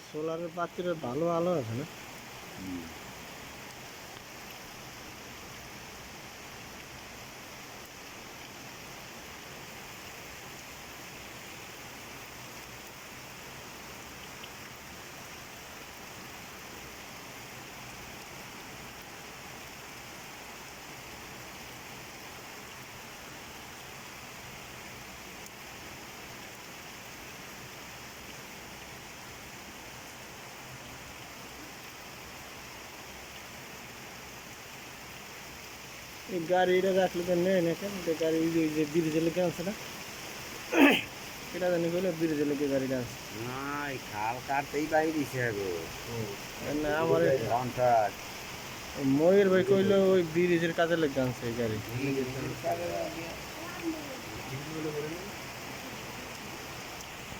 সোলারের বাতির ভালো আলো আছে না? এই গাড়িটা রাখলে তো নেই না কেন? গাড়ি যে ব্রিজে লেগে আছে না, এটা জানি বলে ব্রিজে লেগে গাড়িটা আছে না, এই খাল কাটতেই পাই দিছে গো। না। আমার কন্ট্রাক্ট ময়ূর ভাই কইলো ওই ব্রিজের কাজে লেগে আনছে এই গাড়ি।